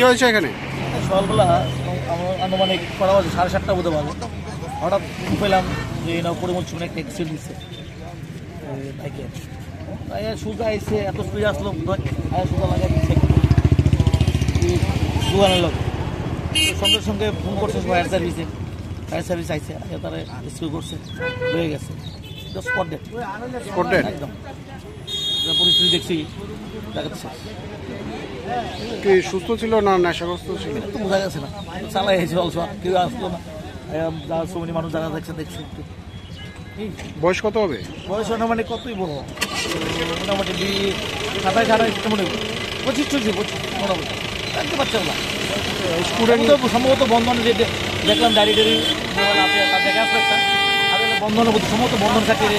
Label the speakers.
Speaker 1: হয়েছে এখানে?
Speaker 2: সকালবেলা আনুমানিক 7:30টা বোধ পাবো, হঠাৎ পেলাম যে পরিমল শুনে একটা অ্যাক্সিডেন্ট দিচ্ছে বাইকে। তাই সুজা আইসে, এত স্পিড আসলো, সুজা লাগাই দিচ্ছে দোকানের লোক। সঙ্গে সঙ্গে ফোন করছে ফায়ার সার্ভিসে, ফায়ার সার্ভিস আইসে, তারা রেস্কিউ করছে, হয়ে গেছে স্পট ডেড। একদম পরিস্থিতি দেখছি দেখাচ্ছে।
Speaker 1: কি সুস্থ ছিল না নেশাগ্রস্ত ছিল?
Speaker 2: একটু বোঝা গেছে না, চালাই হয়েছে অল্প, কেউ আসলো না। যারা শ্রমিক মানুষ যারা দেখছে একটু।
Speaker 1: বয়স কত হবে?
Speaker 2: বয়স মানে কতই বড়, মোটামুটি 27-28 মনে হয়, 25-26 মোটামুটি জানতে পারছে না। সম্ভবত বন্ধন যে দেখলাম ডায়েরি মোবাইল আপনি দেখা আসবে একটা, বন্ধনের মধ্যে সম্ভবত বন্ধন চাকরি